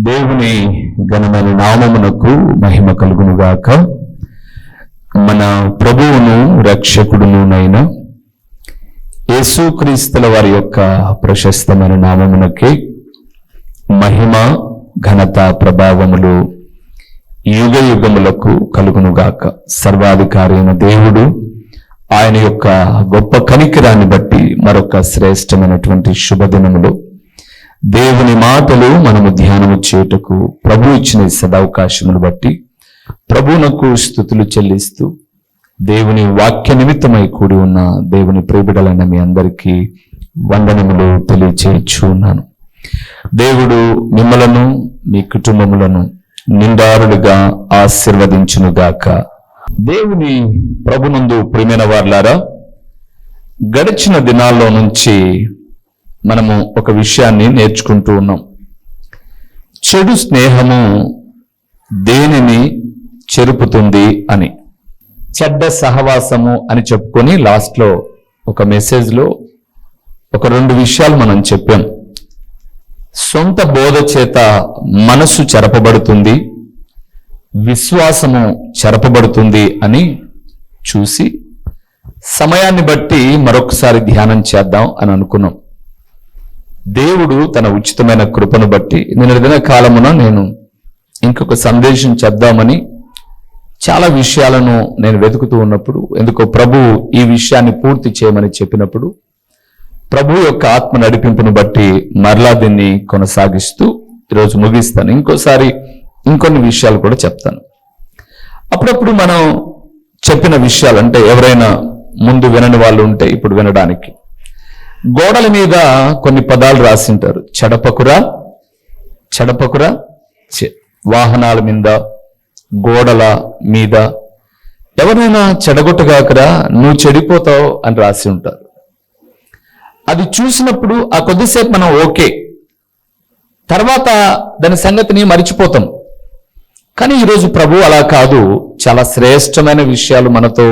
దేవుని ఘనమైన నామమునకు మహిమ కలుగునుగాక. మన ప్రభువును రక్షకుడునునైన యేసుక్రీస్తుల వారి యొక్క ప్రశస్తమైన నామమునకే మహిమ ఘనత ప్రభావములు యుగ యుగములకు కలుగునుగాక. సర్వాధికారి అయిన దేవుడు ఆయన యొక్క గొప్ప కనికరాన్ని బట్టి మరొక శ్రేష్టమైనటువంటి శుభదినములో దేవుని మాటలు మనము ధ్యానము చేయుటకు ప్రభు ఇచ్చిన సదవకాశమును బట్టి ప్రభువునకు స్తుతులు చెల్లిస్తూ దేవుని వాక్య నిమిత్తమై కూడి ఉన్న దేవుని ప్రియబిడ్డలైన మీ అందరికీ వందనములు తెలియచేయుచున్నాను. దేవుడు మిమ్మలను మీ కుటుంబములను నిండారులుగా ఆశీర్వదించునుగాక. దేవుని ప్రభునందు ప్రియమైన వారలారా, గడిచిన దినాల్లో నుంచి మనము ఒక విషయాన్ని నేర్చుకుంటూ ఉన్నాం. చెడు స్నేహము దేనిని చెరుపుతుంది అని, చెడ్డ సహవాసము అని చెప్పుకొని లాస్ట్లో ఒక మెసేజ్లో ఒక 2 విషయాలు మనం చెప్పాం. సొంత బోధ చేత మనసు చెరపబడుతుంది, విశ్వాసము చెరపబడుతుంది అని చూసి సమయాన్ని బట్టి మరొకసారి ధ్యానం చేద్దాం అని అనుకున్నాం. దేవుడు తన ఉచితమైన కృపను బట్టి నిన్న కాలమున నేను ఇంకొక సందేశం చెప్దామని చాలా విషయాలను నేను వెతుకుతూ ఉన్నప్పుడు, ఎందుకో ప్రభు ఈ విషయాన్ని పూర్తి చేయమని చెప్పినప్పుడు ప్రభు యొక్క ఆత్మ నడిపింపును బట్టి మరలా దీన్ని కొనసాగిస్తూ ఈరోజు ముగిస్తాను. ఇంకోసారి ఇంకొన్ని విషయాలు కూడా చెప్తాను. అప్పుడప్పుడు మనం చెప్పిన విషయాలు, అంటే ఎవరైనా ముందు వినని వాళ్ళు ఉంటే ఇప్పుడు వినడానికి, గోడల మీద కొన్ని పదాలు రాసింటారు. చెడపకురా, చెడపకురా, వాహనాల మీద, గోడల మీద ఎవరైనా చెడగొట్టగాకరా, నువ్వు చెడిపోతావు అని రాసి ఉంటారు. అది చూసినప్పుడు ఆ కొద్దిసేపు మనం ఓకే, తర్వాత దాని సంగతిని మరిచిపోతాం. కానీ ఈరోజు ప్రభు అలా కాదు, చాలా శ్రేష్టమైన విషయాలు మనతో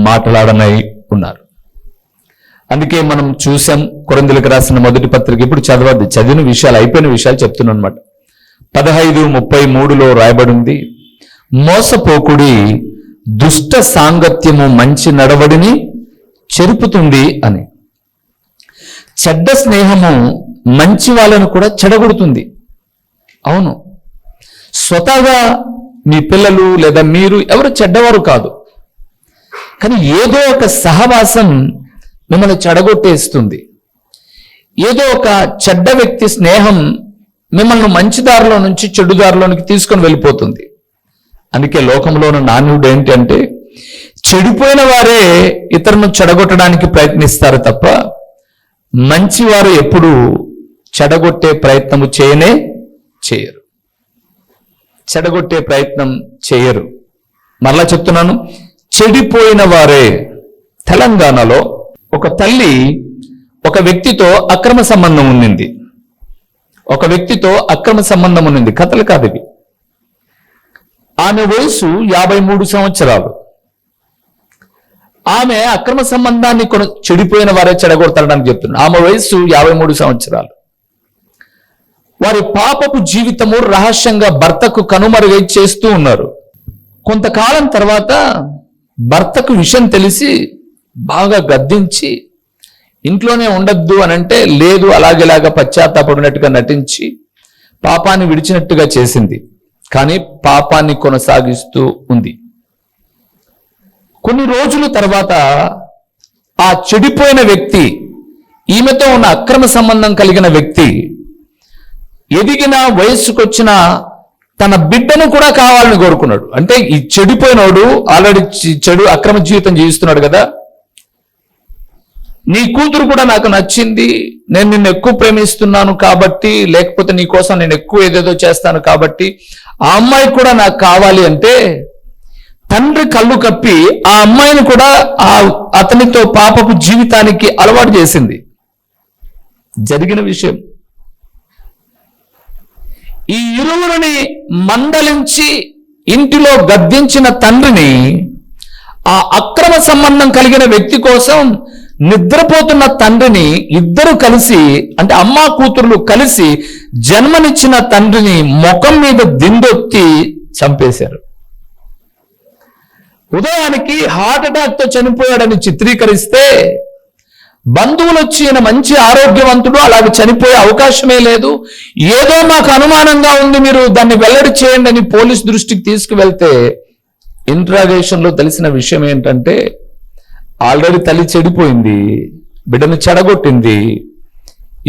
మాట్లాడనై ఉన్నారు. అందుకే మనం చూసాం కొరింథీయులకు రాసిన మొదటి పత్రిక, ఇప్పుడు చదివిన విషయాలు, అయిపోయిన విషయాలు చెప్తున్నాను అనమాట. 15:33లో రాయబడింది, మోసపోకుడి, దుష్ట సాంగత్యము మంచి నడవడిని చెరుపుతుంది అని. చెడ్డ స్నేహము మంచి వాళ్ళను కూడా చెడగొడుతుంది. అవును, స్వతహాగా మీ పిల్లలు లేదా మీరు ఎవరు చెడ్డవారు కాదు, కానీ ఏదో ఒక సహవాసం మిమ్మల్ని చెడగొట్టేస్తుంది. ఏదో ఒక చెడ్డ వ్యక్తి స్నేహం మిమ్మల్ని మంచి దారిలో నుంచి చెడు దారిలోనికి తీసుకొని వెళ్ళిపోతుంది. అందుకే లోకంలో ఉన్న నానుడు ఏంటి అంటే, చెడిపోయిన వారే ఇతరులను చెడగొట్టడానికి ప్రయత్నిస్తారు తప్ప మంచివారు ఎప్పుడు చెడగొట్టే ప్రయత్నము చేయరు, చెడగొట్టే ప్రయత్నం చేయరు. మరలా చెప్తున్నాను, చెడిపోయిన వారే. తెలంగాణలో ఒక తల్లి ఒక వ్యక్తితో అక్రమ సంబంధం ఉన్నింది. కథలు కాదు ఇవి. ఆమె వయసు 53 సంవత్సరాలు. ఆమె అక్రమ సంబంధాన్ని చెడిపోయిన వారే చెడగొడతాడని చెప్తున్నారు. ఆమె వయసు 53 సంవత్సరాలు. వారి పాపపు జీవితము రహస్యంగా భర్తకు కనుమరుగై చేస్తూ ఉన్నారు. కొంతకాలం తర్వాత భర్తకు విషయం తెలిసి బాగా గద్దించి, ఇంట్లోనే ఉండద్దు అని అంటే లేదు, అలాగేలాగా పశ్చాత్తాపడినట్టుగా నటించి పాపాన్ని విడిచినట్టుగా చేసింది. కానీ పాపాన్ని కొనసాగిస్తూ ఉంది. కొన్ని రోజుల తర్వాత ఆ చెడిపోయిన వ్యక్తి, ఈమెతో ఉన్న అక్రమ సంబంధం కలిగిన వ్యక్తి, ఎదిగిన వయస్సుకొచ్చిన తన బిడ్డను కూడా కావాలని కోరుకున్నాడు. అంటే ఈ చెడిపోయినోడు ఆల్రెడీ చెడు అక్రమ జీవితం జీవిస్తున్నాడు కదా, నీ కూతురు కూడా నాకు నచ్చింది, నేను నిన్ను ఎక్కువ ప్రేమిస్తున్నాను కాబట్టి, లేకపోతే నీ కోసం నేను ఎక్కువ ఏదేదో చేస్తాను కాబట్టి ఆ అమ్మాయి కూడా నాకు కావాలి అంటే తండ్రి కళ్ళు కప్పి ఆ అమ్మాయిని కూడా అతనితో పాపపు జీవితానికి అలవాటు చేసింది. జరిగిన విషయం. ఈ ఇరువురిని మందలించి ఇంటిలో గద్దించిన తండ్రిని ఆ అక్రమ సంబంధం కలిగిన వ్యక్తి కోసం నిద్రపోతున్న తండ్రిని ఇద్దరు కలిసి, అంటే అమ్మా కూతురులు కలిసి జన్మనిచ్చిన తండ్రిని ముఖం మీద దిండొత్తి చంపేశారు. ఉదయానికి హార్ట్ అటాక్ తో చనిపోయాడని చిత్రీకరిస్తే బంధువులు వచ్చి ఈయన మంచి ఆరోగ్యవంతుడు, అలాగే చనిపోయే అవకాశమే లేదు, ఏదో మాకు అనుమానంగా ఉంది, మీరు దాన్ని వెల్లడి చేయండి అని పోలీస్ దృష్టికి తీసుకువెళ్తే ఇంట్రాగేషన్ లో తెలిసిన విషయం ఏంటంటే ఆల్రెడీ తల్లి చెడిపోయింది, బిడ్డను చెడగొట్టింది,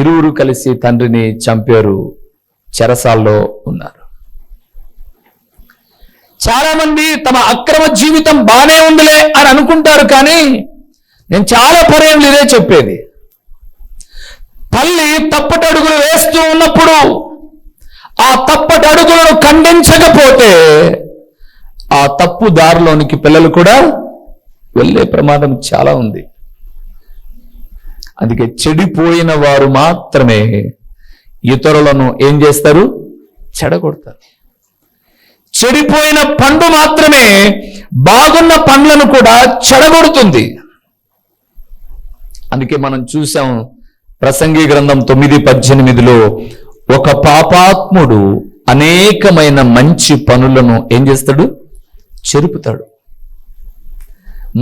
ఇరువురు కలిసి తండ్రిని చంపారు, చెరసాల్లో ఉన్నారు. చాలా మంది తమ అక్రమ జీవితం బానే ఉందిలే అని అనుకుంటారు, కానీ నేను చాలా పర్యాలు ఇదే చెప్పేది. తల్లి తప్పటడుగులు వేస్తూ ఉన్నప్పుడు ఆ తప్పటడుగులను ఖండించకపోతే ఆ తప్పు దారిలోనికి పిల్లలు కూడా వెళ్ళే ప్రమాదం చాలా ఉంది. అందుకే చెడిపోయిన వారు మాత్రమే ఇతరులను ఏం చేస్తారు? చెడగొడతారు. చెడిపోయిన పండు మాత్రమే బాగున్న పండ్లను కూడా చెడగొడుతుంది. అందుకే మనం చూసాం ప్రసంగి గ్రంథం 9:18 ఒక పాపాత్ముడు అనేకమైన మంచి పనులను ఏం చేస్తాడు? చెరుపుతాడు.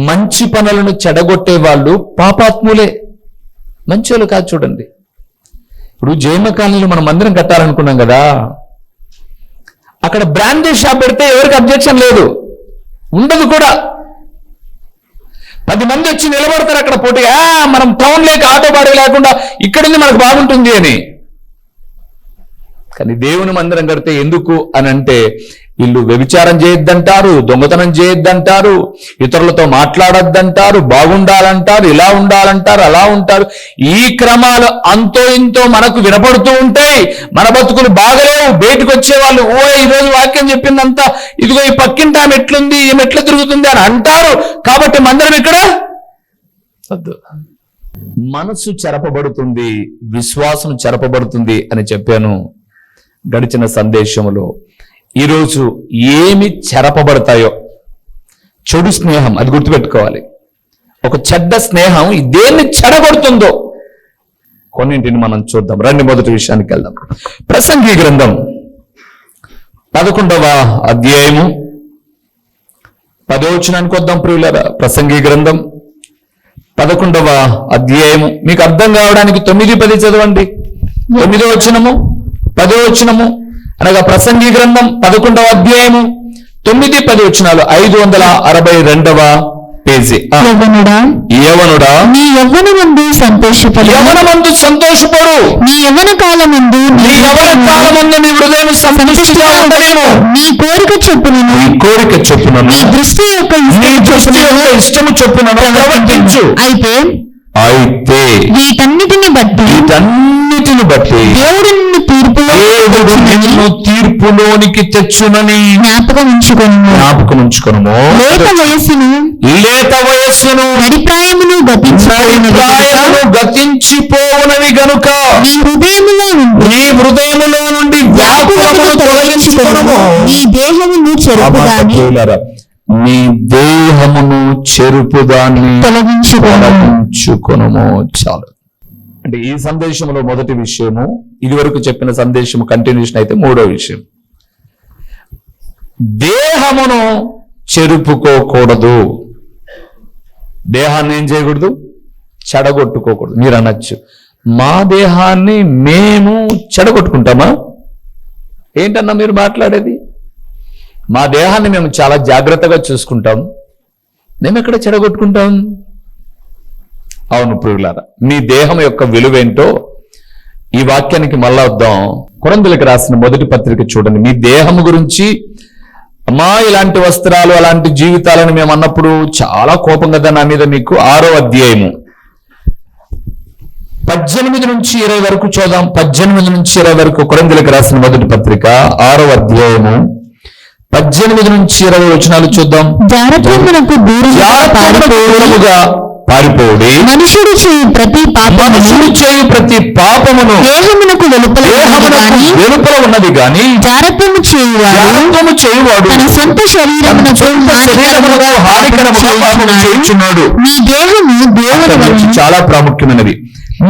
మంచి పనులను చెడగొట్టే వాళ్ళు పాపాత్ములే, మంచోళ్ళు కాదు. చూడండి, ఇప్పుడు జయమ కాలనీలో మనం మందిరం కట్టాలనుకున్నాం కదా, అక్కడ బ్రాండీ షాప్ పెడితే ఎవరికి అబ్జెక్షన్ లేదు, ఉండదు కూడా. 10 మంది వచ్చి నిలబడతారు అక్కడ పోటీగా, మనం టౌన్ లేక ఆటో బాడీ లేకుండా ఇక్కడుంది మనకు బాగుంటుంది అని. కానీ దేవుని మందిరం కడితే ఎందుకు అని అంటే, వీళ్ళు వ్యభిచారం చేయొద్దంటారు, దొంగతనం చేయొద్దంటారు, ఇతరులతో మాట్లాడొద్దంటారు, బాగుండాలంటారు, ఇలా ఉండాలంటారు, అలా ఉంటారు. ఈ క్రమాలు అంతో ఇంతో మనకు వినపడుతూ ఉంటాయి. మన బతుకులు బాగలేవు, బయటకు వచ్చేవాళ్ళు ఈరోజు వాక్యం చెప్పిందంతా ఇదిగో ఈ పక్కింటి ఆమె ఎట్లుంది, ఈమె ఎట్లా తిరుగుతుంది అని అంటారు. కాబట్టి మందిరం ఇక్కడ వద్దు. మనసు చెరపబడుతుంది, విశ్వాసం చెరపబడుతుంది అని చెప్పాను గడిచిన సందేశంలో. ఈరోజు ఏమి చెరపబడతాయో, చెడు స్నేహం, అది గుర్తుపెట్టుకోవాలి. ఒక చెడ్డ స్నేహం దేన్ని చెడగొడుతుందో కొన్నింటిని మనం చూద్దాం. రండి, మొదటి విషయానికి వెళ్దాం. ప్రసంగి గ్రంథం 11వ అధ్యాయము 10వ వచనానికి వద్దాం ప్రియులారా. ప్రసంగి గ్రంథం 11వ అధ్యాయము, మీకు అర్థం కావడానికి 9-10 చదవండి. 9వ వచనము 10వ వచనము అనగా ప్రసంగి గ్రంథం 11వ అధ్యాయము 9-10 వచనాలు, 562వ పేజీ. యవ్వనుడా నీ యవ్వనమందు సంతోషపడు, యవ్వనమందు సంతోషపడు, నీ యవ్వన కాలమందు నీ హృదయం సంతృష్టిగా ఉండడేమో, నీ కోరిక చొప్పున నీ దృష్టి యొక్క ఇష్టము చొప్పున ప్రవర్తించు. అయితే వీటన్నిటిని బట్టి దేవుడు నిన్ను తీర్పులోనికి తెచ్చునని జ్ఞాపకం ఉంచుకొనుము. లేత వయస్సును నడిప్రాయమును గతించిపోవునవి గనుక నీ హృదయములో నుండి వ్యాకులమును తొలగించుకొనుము. నీ దేహమును చెరుపుదాన్ని తొలగించుకొనుము. చాలు. అంటే ఈ సందేశంలో మొదటి విషయము, ఇది వరకు చెప్పిన సందేశము కంటిన్యూషన్ అయితే మూడో విషయం, దేహమును చెరుపుకోకూడదు. దేహాన్ని ఏం చేయకూడదు? చెడగొట్టుకోకూడదు. మీరు అనొచ్చు, మా దేహాన్ని మేము చెడగొట్టుకుంటామా? ఏంటన్నా మీరు మాట్లాడేది? మా దేహాన్ని మేము చాలా జాగ్రత్తగా చూసుకుంటాం, మేము ఎక్కడ చెడగొట్టుకుంటాం? అవును ప్రియులారా, మీ దేహం యొక్క విలువేంటో ఈ వాక్యానికి మళ్ళా వద్దాం. కొరింథీయులకు రాసిన మొదటి పత్రిక చూడండి. మీ దేహం గురించి, అమ్మా ఇలాంటి వస్త్రాలు అలాంటి జీవితాలను మేము అన్నప్పుడు చాలా కోపం కదా నా మీద మీకు. 6వ అధ్యాయము 18-20 వరకు చూద్దాం. 18-20 వరకు కొరింథీయులకు రాసిన మొదటి పత్రిక 6వ అధ్యాయము 18-20 వచనాలు చూద్దాం. జారత్వమునకు దూరముగా పారిపోడి మనుషుడు చేయు ప్రతి పాపమును దేహమునకు వెలుపల ఉన్నది గాని జారత్వము చేయువాడు తన సొంత శరీరమునకు హానికరముగా పాపము చేయుచున్నాడు. మీ దేహము దేవుని వలన చాలా ప్రాముఖ్యమైనది.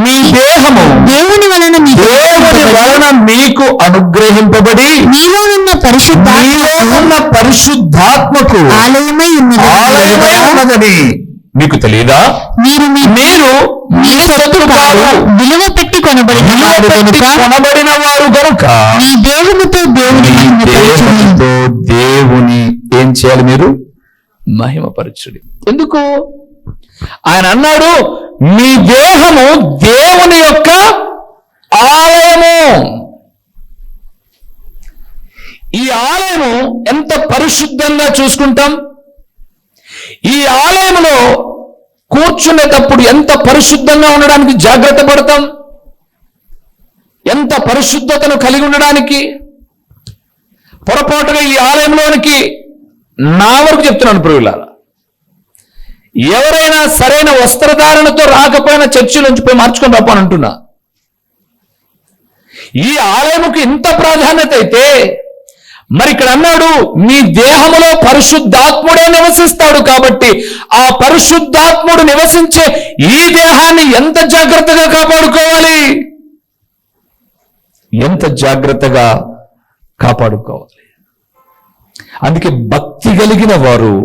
మీ దేహము దేవుని వలన మీకు అనుగ్రహింపబడి మీలో ఉన్న పరిశుద్ధాత్మకు ఆలయమై ఉన్నదని మీకు తెలియదా? మీరు మీ సొత్తు కాదు, విలువ పెట్టి కొనబడిన వారు గనుక మీ దేహముతో దేవుని ఏం చేయాలి? మీరు మహిమపరచుడి. ఎందుకు? ఆయన అన్నాడు, మీ దేహము దేవుని యొక్క ఆలయము. ఈ ఆలయము ఎంత పరిశుద్ధంగా చూసుకుంటాం. ఈ ఆలయంలో కూర్చునేటప్పుడు ఎంత పరిశుద్ధంగా ఉండడానికి జాగ్రత్త పడతాం, ఎంత పరిశుద్ధతను కలిగి ఉండడానికి. పొరపాటుగా ఈ ఆలయంలోనికి నా వరకు చెప్తున్నాను ప్రియులారా, ఎవరైనా సరైన వస్త్రధారణతో రాకపోయినా చర్చిలోంచి పోయి మార్చుకొని రాపని అంటున్నా. ఈ ఆలయముకు ఇంత ప్రాధాన్యత అయితే మరి ఇక్కడ అన్నాడు, మీ దేహములో పరిశుద్ధాత్ముడే నివసిస్తాడు. కాబట్టి ఆ పరిశుద్ధాత్ముడు నివసించే ఈ దేహాన్ని ఎంత జాగ్రత్తగా కాపాడుకోవాలి, ఎంత జాగ్రత్తగా కాపాడుకోవాలి. అందుకే భక్తి కలిగిన వారు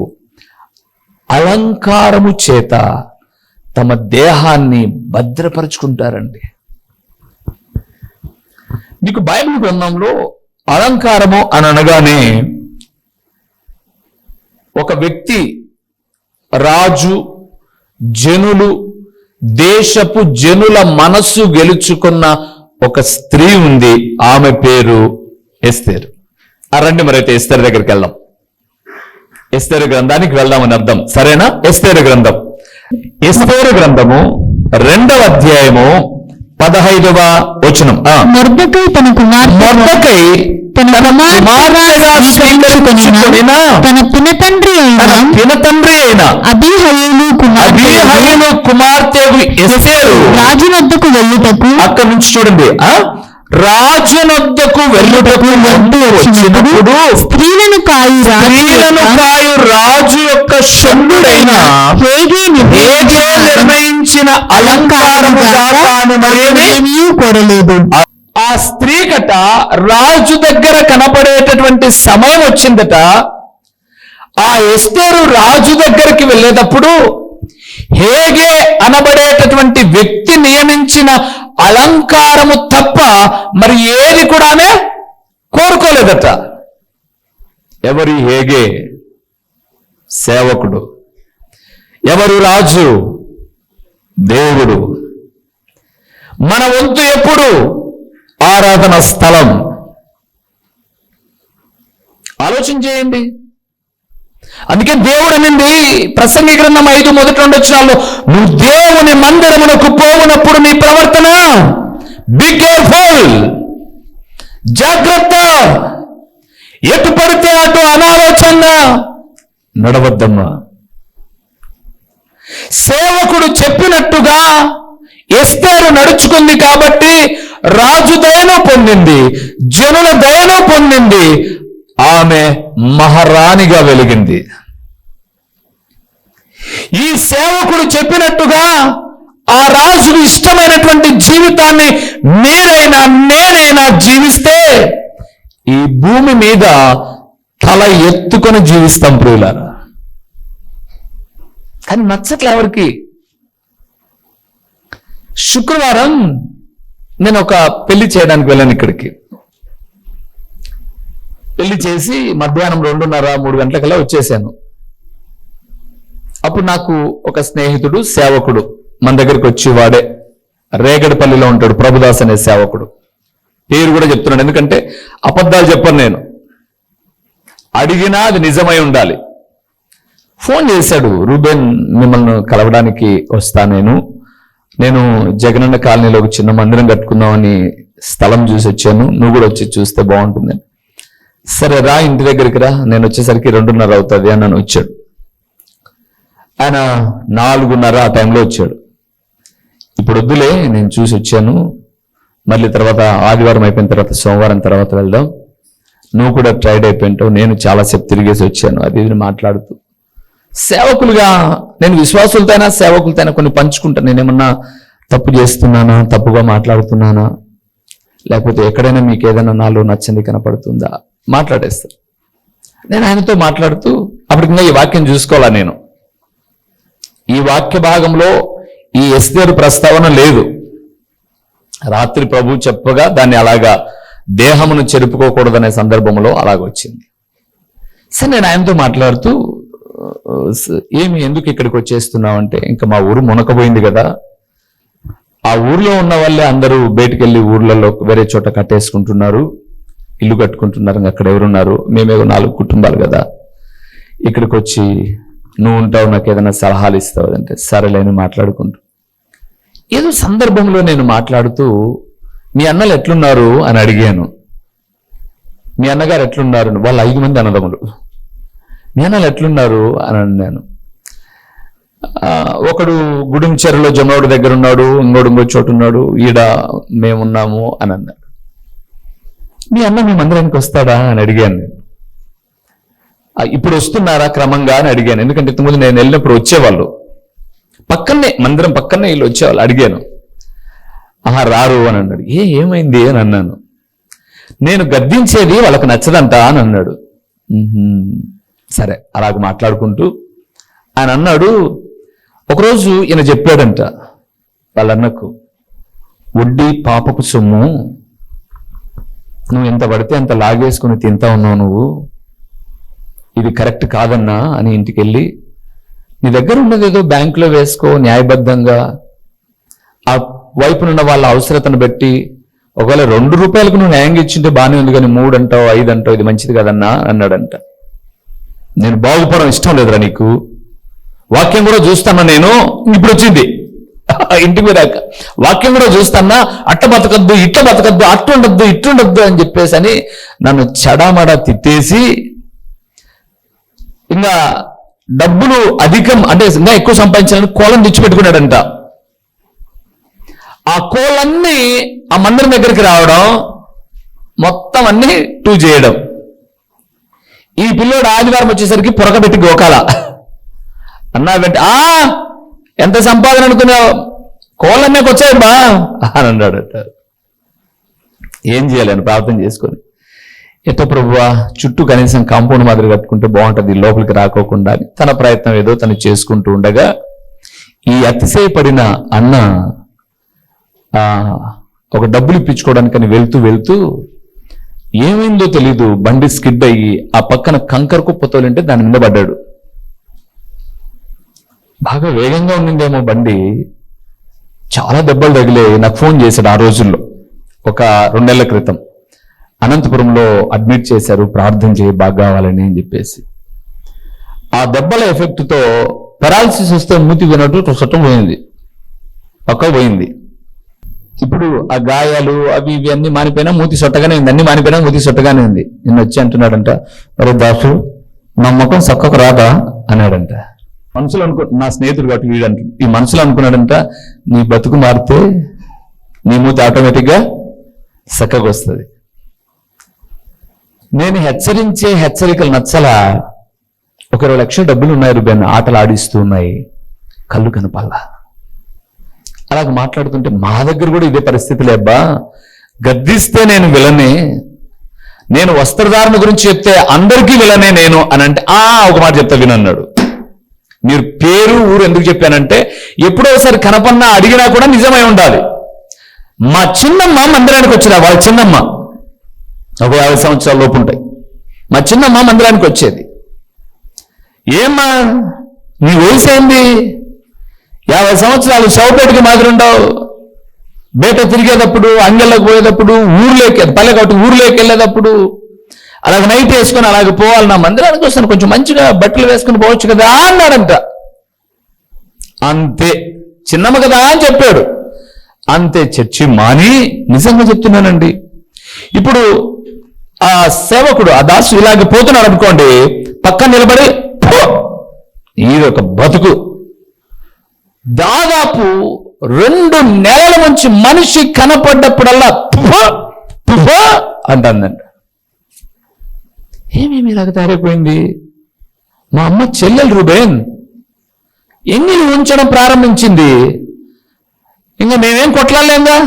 అలంకారము చేత తమ దేహాన్ని భద్రపరుచుకుంటారండి. మీకు బైబిల్ గ్రంథంలో అలంకారము అని అనగానే ఒక వ్యక్తి, రాజు, జనులు, దేశపు జనుల మనస్సు గెలుచుకున్న ఒక స్త్రీ ఉంది. ఆమె పేరు ఎస్తేరు. రండి మరైతే ఎస్తేరు దగ్గరికి వెళ్దాం. ఎస్తేరు గ్రంథానికి వెళ్దామని అర్థం, సరేనా? ఎస్తేరు గ్రంథం, ఎస్తేరు గ్రంథము 2వ అధ్యాయము 15వ వచనం. మొర్దెకై తన కుమార్తెగా స్వీకరించుకొనిన తన పినతండ్రి అయిన అబీహయీలు కుమార్తె ఎస్తేరు రాజునొద్దకు వెళ్ళుటకు, అక్కడి నుంచి చూడండి, రాజునొద్దకు వెళ్ళుటకు వచ్చినప్పుడు స్త్రీలను కాయు రాజు యొక్క శంభుడైన హేగే నిర్ణయించిన అలంకారము మరేమీ కోరలేదు. ఆ స్త్రీకట రాజు దగ్గర కనపడేటటువంటి సమయం వచ్చిందట. ఆ ఎస్తేరు రాజు దగ్గరికి వెళ్ళేటప్పుడు హేగే అనబడేటటువంటి వ్యక్తి నియమించిన అలంకారము తప్ప మరి ఏది కూడా ఆమె కోరుకోలేదట. ఎవరి హేగే? సేవకుడు. ఎవరు రాజు? దేవుడు. మన వంతు ఎప్పుడు? ఆరాధన స్థలం. ఆలోచన చేయండి. అందుకే దేవుడు అనింది ప్రసంగి గ్రంథం 5 మొదటి 2 వచనాల్లో, నువ్వు దేవుని మందిరమునకు పోవునప్పుడు నీ ప్రవర్తన బి కేర్ఫుల్, జాగ్రత్త, ఎటు పడితే అటు అనాలోచనగా నడవద్దమ్మా. సేవకుడు చెప్పినట్టుగా ఎస్తేరు నడుచుకుంది కాబట్టి రాజు దయను పొందింది, జనుల దయను పొందింది. ఆమె మహారాణిగా వెలిగింది. ఈ సేవకుడు చెప్పినట్టుగా ఆ రాజుకు ఇష్టమైనటువంటి జీవితాన్ని నేనైనా జీవిస్తే ఈ భూమి మీద తల ఎత్తుకొని జీవిస్తాం ప్రియులారా. కానీ నచ్చట్లే ఎవరికి. శుక్రవారం నేను ఒక పెళ్లి చేయడానికి వెళ్ళాను. ఇక్కడికి పెళ్లి చేసి మధ్యాహ్నం 2:30-3 గంటలకల్లా వచ్చేసాను. అప్పుడు నాకు ఒక స్నేహితుడు, సేవకుడు మన దగ్గరికి వచ్చి, వాడే రేగడపల్లిలో ఉంటాడు, ప్రభుదాస్ అనే సేవకుడు. పేరు కూడా చెప్తున్నాడు, ఎందుకంటే అబద్ధాలు చెప్పను నేను. అడిగినా అది నిజమై ఉండాలి. ఫోన్ చేశాడు, రూబెన్ మిమ్మల్ని కలవడానికి వస్తా, నేను జగనన్న కాలనీలో ఒక చిన్న మందిరం కట్టుకుందామని స్థలం చూసి వచ్చాను, నువ్వు కూడా వచ్చి చూస్తే బాగుంటుంది. సరే రా, ఇంటి దగ్గరికి రా, నేను వచ్చేసరికి 2:30 అవుతుంది అని వచ్చాడు. ఆయన 4:30 ఆ టైంలో వచ్చాడు. ఇప్పుడు వద్దులే, నేను చూసి వచ్చాను, మళ్ళీ తర్వాత ఆదివారం అయిపోయిన తర్వాత సోమవారం తర్వాత వెళ్దాం, నువ్వు కూడా ట్రైడ్ అయిపోయింటావు, నేను చాలాసేపు తిరిగేసి వచ్చాను, అది ఇది మాట్లాడుతూ సేవకులుగా, నేను విశ్వాసులతోనైనా సేవకులతోనైనా కొన్ని పంచుకుంటాను. నేనేమన్నా తప్పు చేస్తున్నానా, తప్పుగా మాట్లాడుతున్నానా, లేకపోతే ఎక్కడైనా మీకు ఏదైనా నాలో నచ్చంది కనపడుతుందా, మాట్లాడేస్తాను. నేను ఆయనతో మాట్లాడుతూ అప్పటికి ఈ వాక్యం చూసుకోవాలా, నేను ఈ వాక్య భాగంలో ఈ ఎస్తేరు ప్రస్తావన లేదు. రాత్రి ప్రభు చెప్పగా దాన్ని అలాగా దేహమును చెరుపుకోకూడదనే సందర్భంలో అలాగొచ్చింది. సరే, నేను ఆయనతో మాట్లాడుతూ ఏమి ఎందుకు ఇక్కడికి వచ్చేస్తున్నావు అంటే, ఇంకా మా ఊరు మునకపోయింది కదా, ఆ ఊర్లో ఉన్న వాళ్ళే అందరూ బయటికి వెళ్ళి ఊర్లలో వేరే చోట కట్టేసుకుంటున్నారు, ఇల్లు కట్టుకుంటున్నారు, అక్కడ ఎవరున్నారు, మేమేవో 4 కుటుంబాలు కదా, ఇక్కడికి వచ్చి నువ్వు ఉంటావు, నాకు ఏదైనా సలహాలు ఇస్తావు అంటే సరేలేని మాట్లాడుకుంటూ ఏదో సందర్భంలో నేను మాట్లాడుతూ మీ అన్నలు ఎట్లున్నారు అని అడిగాను. మీ అన్నగారు ఎట్లున్నారు, వాళ్ళు 5 మంది అన్నదమ్ములు, మీ అన్నలు ఎట్లున్నారు అని అన్నాను. ఒకడు గుడించెరలో జమోడు దగ్గర ఉన్నాడు, ఇంకో చోటు ఉన్నాడు, ఈడ మేమున్నాము అని అన్నాడు. మీ అన్న మీ మందిరానికి వస్తాడా అని అడిగాను నేను. ఇప్పుడు వస్తున్నారా క్రమంగా అని అడిగాను, ఎందుకంటే ఇంతకుముందు నేను వెళ్ళినప్పుడు వచ్చేవాళ్ళు, పక్కనే మందిరం పక్కనే వీళ్ళు వచ్చేవాళ్ళు. అడిగాను, రారు అని అన్నాడు. ఏమైంది అని అన్నాను. నేను గద్దించేది వాళ్ళకి నచ్చదంట అని అన్నాడు. సరే, అలాగ మాట్లాడుకుంటూ ఆయన అన్నాడు, ఒకరోజు ఈయన చెప్పాడంట వాళ్ళ అన్నకు, వడ్డీ పాపపు సొమ్ము, నువ్వు ఎంత పడితే అంత లాగేసుకుని తింటా ఉన్నావు, నువ్వు ఇది కరెక్ట్ కాదన్నా అని ఇంటికి వెళ్ళి నీ దగ్గర ఉన్నది ఏదో బ్యాంకులో వేసుకో, న్యాయబద్ధంగా ఆ వైపునున్న వాళ్ళ అవసరతను బట్టి, ఒకవేళ 2 రూపాయలకు నువ్వు న్యాయంగా ఇచ్చింటే బాగానే ఉంది, కానీ 3 అంటావు 5 అంటావు, ఇది మంచిది కదన్నా అన్నాడంట. నేను బాగుపడడం ఇష్టం లేదురా నీకు, వాక్యం కూడా చూస్తానా నేను, ఇప్పుడు వచ్చింది ఇంటికి పోయాక వాక్యం కూడా చూస్తానా, అట్ట బతకద్దు ఇట్ట బతకద్దు, అట్టుండద్దు ఇట్టుండద్దు అని చెప్పేసి అని నన్ను చెడామడా తిట్టేసి, ఇంకా డబ్బులు అధికం అంటే ఇంకా ఎక్కువ సంపాదించాలని కోలం తెచ్చిపెట్టుకున్నాడంట. ఆ కోలన్నీ ఆ మందిరం దగ్గరికి రావడం, మొత్తం అన్ని టూ చేయడం. ఈ పిల్లోడు ఆదివారం వచ్చేసరికి పొరకబెట్టి గోకాల అన్నా వెంట, ఎంత సంపాదన అనుకున్నావు, కోళ్ళన్నకి వచ్చాయి బా అని అన్నాడట. ఏం చేయాలని ప్రార్థన చేసుకొని, ఎట్టో ప్రభువా చుట్టూ కనీసం కాంపౌండ్ మాదిరి కట్టుకుంటే బాగుంటుంది, లోపలికి రాకోకుండా అని తన ప్రయత్నం ఏదో తను చేసుకుంటూ ఉండగా, ఈ అతిశయపడిన అన్న ఒక డబ్బులు ఇప్పించుకోవడానికని వెళ్తూ ఏమైందో తెలీదు, బండి స్కిడ్ అయ్యి ఆ పక్కన కంకర కుప్పతోలింటే దాని మీద పడ్డాడు. బాగా వేగంగా ఉండిందేమో బండి, చాలా దెబ్బలు తగిలే. నాకు ఫోన్ చేశాడు ఆ రోజుల్లో, ఒక 2 నెలల క్రితం, అనంతపురంలో అడ్మిట్ చేశారు, ప్రార్థన చేయి బాగా కావాలని అని చెప్పేసి. ఆ దెబ్బల ఎఫెక్ట్తో పెరాలసిస్ వస్తే మూతి వినట్టు చుట్టం పోయింది, పక్క పోయింది. ఇప్పుడు ఆ గాయాలు అవి ఇవి అన్ని మానిపోయినా మూతి సొట్టగానే ఉంది, అన్ని మానిపోయినా మూతి సొట్టగానే ఉంది. నిన్న వచ్చి అంటున్నాడంట, అరే దాసు నా ముఖం చక్కకు రాదా అన్నాడంట. మనసులో నా స్నేహితుడు కాబట్టి వీడు ఈ మనసులో అనుకున్నాడంట, నీ బతుకు మారితే నీ మూతి ఆటోమేటిక్గా చక్కగా వస్తుంది. నేను హెచ్చరించే హెచ్చరికలు నచ్చలా. 20 లక్షల డబ్బులు ఉన్నాయి రూపాయలు, ఆటలు ఆడిస్తూ ఉన్నాయి, కళ్ళు కనపాలా. అలాగ మాట్లాడుతుంటే మా దగ్గర కూడా ఇదే పరిస్థితి లేబ్బా, గద్దిస్తే నేను విలనే, నేను వస్త్రధారణ గురించి చెప్తే అందరికీ విలనే నేను అని అంటే, ఒక మాట చెప్తా వినన్నాడు. మీరు పేరు ఊరు ఎందుకు చెప్పానంటే, ఎప్పుడో ఒకసారి కనపన్నా అడిగినా కూడా నిజమై ఉండాలి. మా చిన్నమ్మ మందిరానికి వచ్చిన, వాళ్ళ చిన్నమ్మ ఒక 50 సంవత్సరాల లోపు ఉంటాయి, మా చిన్నమ్మ మందిరానికి వచ్చేది. ఏమ్మా నీ వయసు ఏంది, 50 సంవత్సరాలు శవపేటకి మాదిరి ఉండవు, బయట తిరిగేటప్పుడు, అంగళ్ళకు పోయేటప్పుడు, పల్లె కాబట్టి ఊర్లోకి వెళ్ళేటప్పుడు అలాగ నైట్ వేసుకొని అలాగే పోవాలి, నా మందిరానికి వస్తాను, కొంచెం మంచిగా బట్టలు వేసుకుని పోవచ్చు కదా అన్నాడంట. అంతే, చిన్నమ్మ కదా అని చెప్పాడు, అంతే చర్చి మాని. నిజంగా చెప్తున్నానండి, ఇప్పుడు ఆ సేవకుడు ఆ దాసు ఇలాగే పోతున్నాడు అనుకోండి, పక్కన నిలబడి ఇది ఒక బతుకు దాదాపు 2 నెలల నుంచి మనిషి కనపడ్డప్పుడల్లా అంటుందంట. ఏమేమి ఇలాగ తయారైపోయింది? మా అమ్మ చెల్లెలు రూబేన్ ఎంగిలి ఉంచడం ప్రారంభించింది. ఇంకా మేమేం కొట్లాడలేంగా,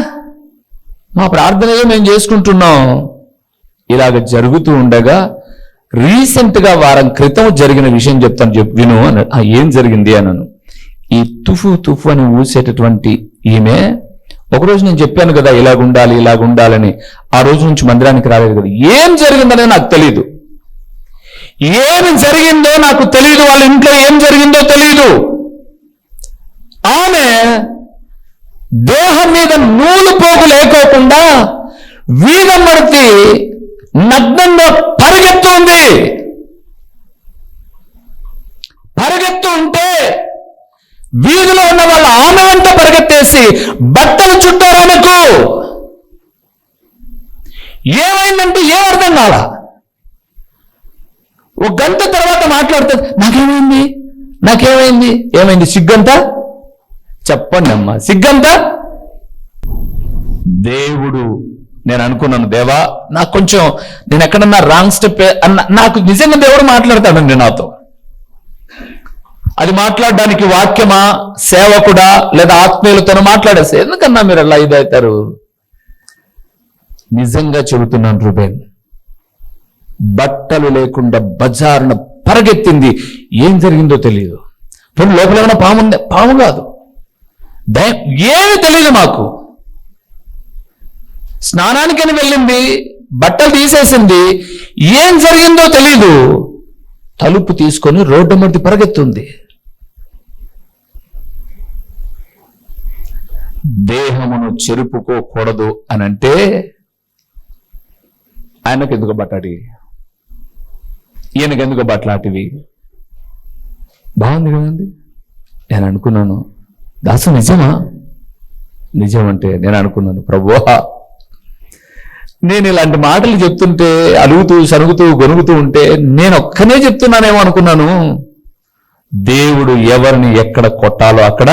మా ప్రార్థనగా మేము చేసుకుంటున్నాం. ఇలాగ జరుగుతూ ఉండగా రీసెంట్గా వారం క్రితం జరిగిన విషయం చెప్తాను, విను అన్నాడు. ఏం జరిగింది అన్నాను. ఈ తుఫు అని ఊసేటటువంటి ఈమె, ఒకరోజు నేను చెప్పాను కదా ఇలాగుండాలని, ఆ రోజు నుంచి మందిరానికి రాలేదు కదా. ఏం జరిగిందనే నాకు తెలియదు, ఏమి జరిగిందో నాకు తెలియదు, వాళ్ళ ఇంట్లో ఏం జరిగిందో తెలియదు. ఆమె దేహం మీద నూలు పోగు లేకోకుండా వీధమ్మడికి నగ్నంగా పరిగెత్తుంది. పరిగెత్తు ఉంటే వీధిలో ఉన్న వాళ్ళ ఆమె అంతా పరిగెత్తేసి బట్టలు చుట్టారు ఆమెకు. ఏమైందంటే ఏం అర్థం కాల. ఒక గంట తర్వాత మాట్లాడుతుంది, ఏమైంది సిగ్గంతా? చెప్పండి అమ్మా, సిగ్గంతా? దేవుడు, నేను అనుకున్నాను, దేవా నాకు కొంచెం, నేను ఎక్కడన్నా రాంగ్ స్టెప్ అన్న, నాకు నిజంగా దేవుడు మాట్లాడతాడండి నాతో. అది మాట్లాడడానికి వాక్యమా, సేవకుడా, లేదా ఆత్మీయులతో మాట్లాడేసి, ఎందుకన్నా మీరు అలా ఇదవుతారు? నిజంగా చెబుతున్నాను రూబేన్, బట్టలు లేకుండా బజారున పరిగెత్తింది. ఏం జరిగిందో తెలియదు. లోపల ఏమైనా పాము ఉంది? పాము కాదు, ఏమీ తెలియదు మాకు. స్నానానికని వెళ్ళింది, బట్టలు తీసేసింది, ఏం జరిగిందో తెలీదు. తలుపు తీసుకొని రోడ్డు మీద పరిగెత్తుంది. దేహమును చెరుపుకోకూడదు అనంటే ఆయనకు ఎందుకు బట్టాడి, ఈయనకెందుకు బట్టలాంటివి? బాగుంది కదండి. నేను అనుకున్నాను, దాసు నిజమా? నిజం అంటే నేను అనుకున్నాను, ప్రభువా నేను ఇలాంటి మాటలు చెప్తుంటే అలుగుతూ సరుగుతూ గొనుగుతూ ఉంటే నేను ఒక్కనే చెప్తున్నానేమో అనుకున్నాను. దేవుడు ఎవరిని ఎక్కడ కొట్టాలో అక్కడ.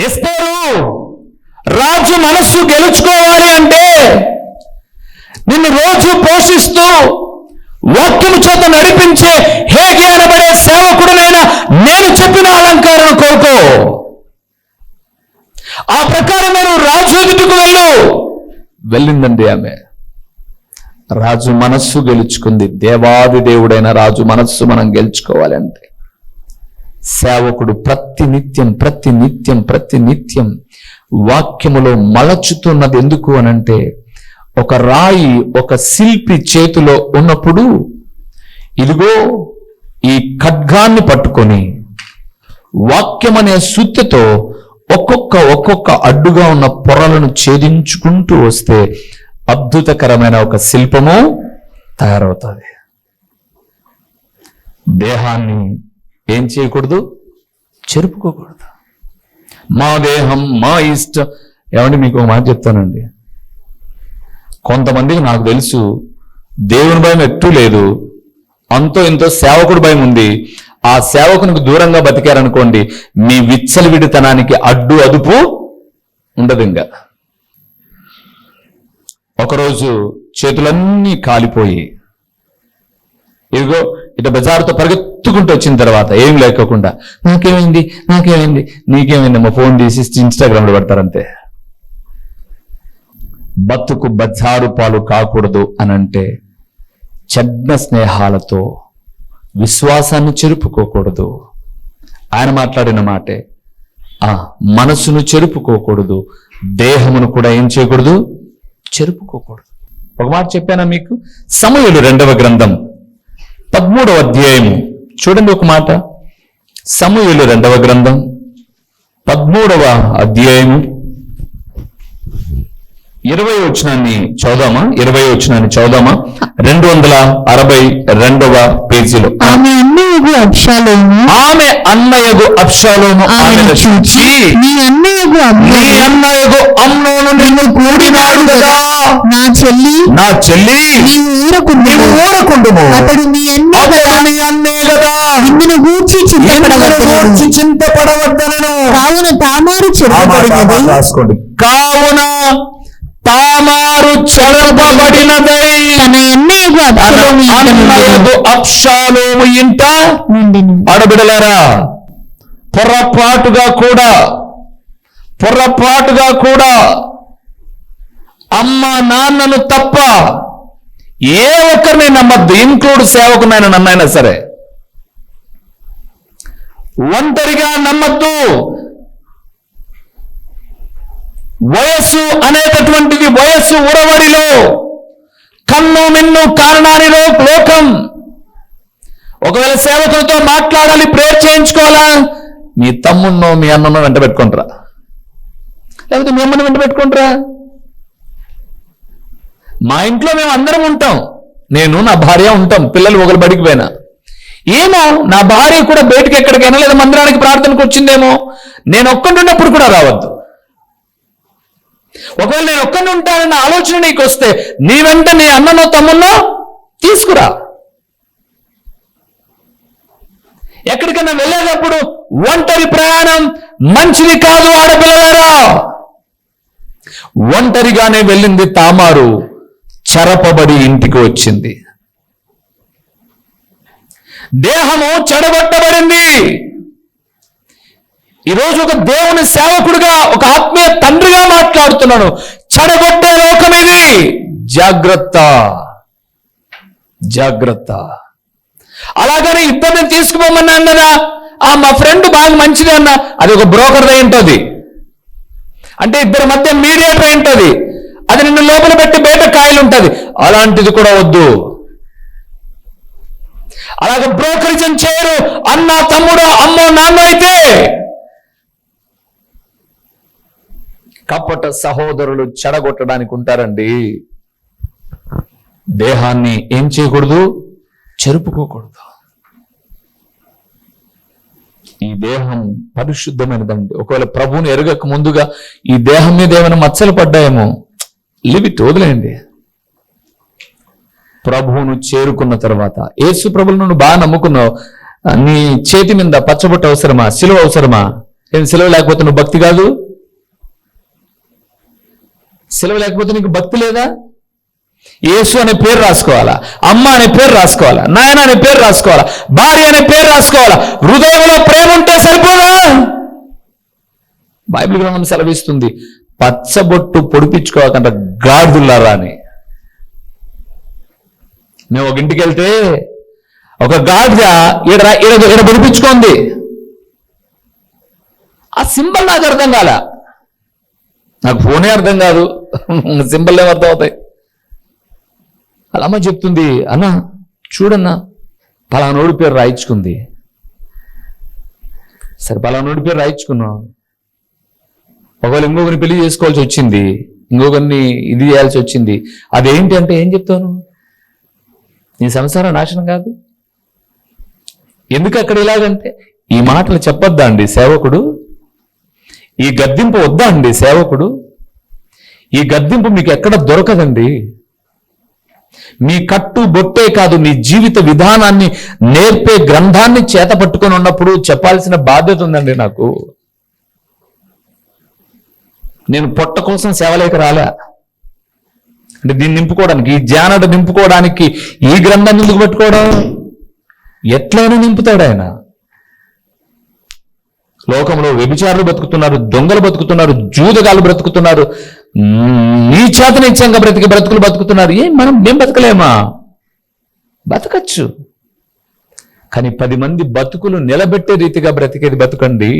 ఎస్తేరు రాజు మనస్సు గెలుచుకోవాలి అంటే నిన్ను రోజు పోషిస్తూ వాక్యము చేత నడిపించే హేగి అనబడే సేవకుడునైనా నేను చెప్పిన అలంకారం కోరుకో. ఆ ప్రకారం నేను రాజు ఎదుటకు వెళ్ళిందండి ఆమె. రాజు మనస్సు గెలుచుకుంది. దేవాది దేవుడైన రాజు మనస్సు మనం గెలుచుకోవాలంటే సేవకుడు ప్రతి నిత్యం వాక్యములో మలచుతున్నది ఎందుకు అనంటే, ఒక రాయి ఒక శిల్పి చేతిలో ఉన్నప్పుడు ఇదిగో ఈ ఖడ్గాన్ని పట్టుకొని వాక్యం అనే సుత్తెతో ఒక్కొక్క అడ్డుగా ఉన్న పొరలను ఛేదించుకుంటూ వస్తే అద్భుతకరమైన ఒక శిల్పము తయారవుతుంది. దేహాన్ని ఏం చేయకూడదు? చెరుపుకోకూడదు. మా దేహం మా ఇష్టం. ఏమంటే మీకు ఒక మాట చెప్తానండి, కొంతమందికి నాకు తెలుసు దేవుని భయం ఎట్టూ లేదు, అంతో ఎంతో సేవకుడు భయం ఉంది. ఆ సేవకునికి దూరంగా బతికారనుకోండి, మీ విచ్చలవిడితనానికి అడ్డు అదుపు ఉండదు. ఇంకా ఒకరోజు చేతులన్నీ కాలిపోయి ఇదిగో ఇటు బజారుతో పరిగెత్తుకుంటూ వచ్చిన తర్వాత ఏం లేకోకుండా నాకేమైంది నీకేమైంది మా ఫోన్ తీసి ఇన్స్టాగ్రామ్లో పెడతారంతే. బతుకు బజారు పాలు కాకూడదు అనంటే చెడ్డ స్నేహాలతో విశ్వాసాన్ని చెరుపుకోకూడదు. ఆయన మాట్లాడిన మాటే, మనసును చెరుపుకోకూడదు, దేహమును కూడా ఏం చేయకూడదు? చెరుపుకోకూడదు. ఒక మాట చెప్పానా మీకు? సమూయేలు 2వ గ్రంథం 13వ అధ్యాయము చూడండి ఒక మాట. సమూయేలు 2వ గ్రంథం 13వ అధ్యాయము 20వ వచనాన్ని చదువుదామా? 20వ వచనాన్ని చదువుదామా? 262వ పేజీలో. ఆమె అన్నయ్యగు అబ్షాలోము ఆమెను చూచి, నీ అన్నయ్యగు అమ్నోను నిన్ను కూడినాడు కదా, నా చెల్లి నీవు ఊరకుండుము. అతడు నీ అన్నే కదా, ఇందును గూర్చి చింతపడవద్దనను. కావున తామారు చెరపబడినది. రాసుకోండి. కావున తామారు చెరపబడినదై తన అన్నయ్యగు అబ్షాలోము ఇంట నుండెను. ఆడబిడలారా, పొరపాటుగా కూడా అమ్మ నాన్నను తప్ప ఏ ఒక్కరిని నమ్మద్దు, ఇంక్లూడ్ సేవకునైనా నన్నైనా సరే. ఒంటరిగా నమ్మద్దు. వయస్సు అనేటటువంటిది, వయస్సు ఉరవడిలో, కన్ను మిన్ను కారణానిలో లోకం. ఒకవేళ సేవకులతో మాట్లాడాలి, ప్రేయర్ చేయించుకోవాలా, మీ తమ్మున్నో మీ అన్ననో వెంట పెట్టుకుంటారా, లేకపోతే మీ అమ్మను వెంట పెట్టుకుంటారా? మా ఇంట్లో మేము అందరం ఉంటాం, నేను నా భార్య ఉంటాం, పిల్లలు ఒకరు బడికి పోయినా. ఏమో నా భార్య కూడా బయటికి ఎక్కడికైనా లేదా మందిరానికి ప్రార్థనకు వచ్చిందేమో, నేను ఒక్కడున్నప్పుడు కూడా రావద్దు. ఒకవేళ నేను ఒక్కడిని ఉంటానన్న ఆలోచన నీకు వస్తే నీ వెంట నీ అన్ననో తమ్మున్నో తీసుకురా. ఎక్కడికైనా వెళ్ళేటప్పుడు ఒంటరి ప్రయాణం మంచిది కాదు. ఆడపిల్లలారా, ఒంటరిగానే వెళ్ళింది తామారు, చెరపబడి ఇంటికి వచ్చింది. దేహము చెడగొట్టబడింది. ఈరోజు ఒక దేవుని సేవకుడిగా, ఒక ఆత్మీయ తండ్రిగా మాట్లాడుతున్నాను. చెడగొట్టే లోకం ఇది. జాగ్రత్త. అలాగని ఇద్దరిని తీసుకుపోమన్నా అన్నదా, మా ఫ్రెండ్ బాగా మంచిది అన్న, అది ఒక బ్రోకర్ అయి ఉంటుంది, అంటే ఇద్దరి మధ్య మీడియేటర్ అయి ఉంటుంది, అది నిన్ను లోపల పెట్టి బయట కాయలు ఉంటుంది. అలాంటిది కూడా వద్దు. అలాగే బ్రోకరిజం చేయరు. అన్న తమ్ముడు అమ్మో నాన్న అయితే కపట సహోదరులు చెడగొట్టడానికి ఉంటారండి. దేహాన్ని ఏం చేయకూడదు? చెరుపుకోకూడదు. ఈ దేహం పరిశుద్ధమైనదండి. ఒకవేళ ప్రభువుని ఎరగక ముందుగా ఈ దేహం మీద ఏమైనా మచ్చలు పడ్డాయేమో, లివిట్, వదిలేయండి. ప్రభువును చేరుకున్న తర్వాత, యేసు ప్రభువును నువ్వు బాగా నమ్ముకున్నావు, నీ చేతి మీద పచ్చబొట్టు అవసరమా? సిలువ అవసరమా? ఏం సిలువ లేకపోతే నువ్వు భక్తి కాదు? సిలువ లేకపోతే నీకు భక్తి లేదా? యేసు అనే పేరు రాసుకోవాలా, అమ్మ అనే పేరు రాసుకోవాలా, నాయన అనే పేరు రాసుకోవాలా, భార్య అనే పేరు రాసుకోవాలా. హృదయంలో ప్రేమ ఉంటే సరిపోదా? బైబిల్ గ్రంథం సెలవిస్తుంది, పచ్చబొట్టు పొడిపించుకోవాలంట గాడిదలారా అని. మేము ఒక ఇంటికి వెళ్తే ఒక గాడిద ఈడ పొడిపించుకోండి. ఆ సింబల్ నాకు అర్థం కాల, నాకు ఫోనే అర్థం కాదు, సింబల్ ఏమర్థం అవుతాయి. అలా అమ్మ చెప్తుంది, అన్న చూడన్నా పలానోడి పేరు రాయించుకుంది. సరే పలానోడి పేరు రాయించుకున్నాం, ఒకవేళ ఇంకొకరిని పెళ్లి చేసుకోవాల్సి వచ్చింది, ఇంకొకరిని ఇది చేయాల్సి వచ్చింది, అదేంటి అంటే ఏం చెప్తాను? నీ సంసారం నాశనం కాదు. ఎందుకు అక్కడ ఇలాగంటే, ఈ మాటలు చెప్పొద్దా అండి సేవకుడు? ఈ గద్దింపు వద్దా అండి సేవకుడు? ఈ గద్దింపు మీకు ఎక్కడ దొరకదండి. మీ కట్టు బొట్టే కాదు, మీ జీవిత విధానాన్ని నేర్పే గ్రంథాన్ని చేత పట్టుకొని ఉన్నప్పుడు చెప్పాల్సిన బాధ్యత ఉందండి నాకు. నేను పొట్ట కోసం సేవలేక రాలే, అంటే దీన్ని నింపుకోవడానికి, ఈ జానట నింపుకోవడానికి ఈ గ్రంథాన్ని ఎందుకు పెట్టుకోవడం? ఎట్లయినా నింపుతాడు ఆయన. లోకంలో వ్యభిచారులు బతుకుతున్నారు, దొంగలు బతుకుతున్నారు, జూదగాలు బ్రతుకుతున్నారు, నీచాతనిత్యంగా బ్రతుకులు బతుకుతున్నారు. మేము బతకలేమా? బతకచ్చు, కానీ 10 మంది బతుకులు నిలబెట్టే రీతిగా బ్రతికేది బతుకండి.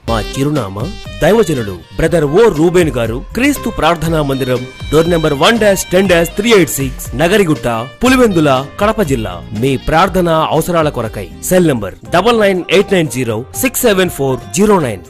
మా చిరునామా దైవజనుడు బ్రదర్ ఓ రూబేన్ గారు, క్రీస్తు ప్రార్థనా మందిరం, డోర్ నెంబర్ 1-10-386, నగరిగుట్ట, పులివెందుల, కడప జిల్లా. మీ ప్రార్థన అవసరాల కొరకై సెల్ నంబర్ 9989067409.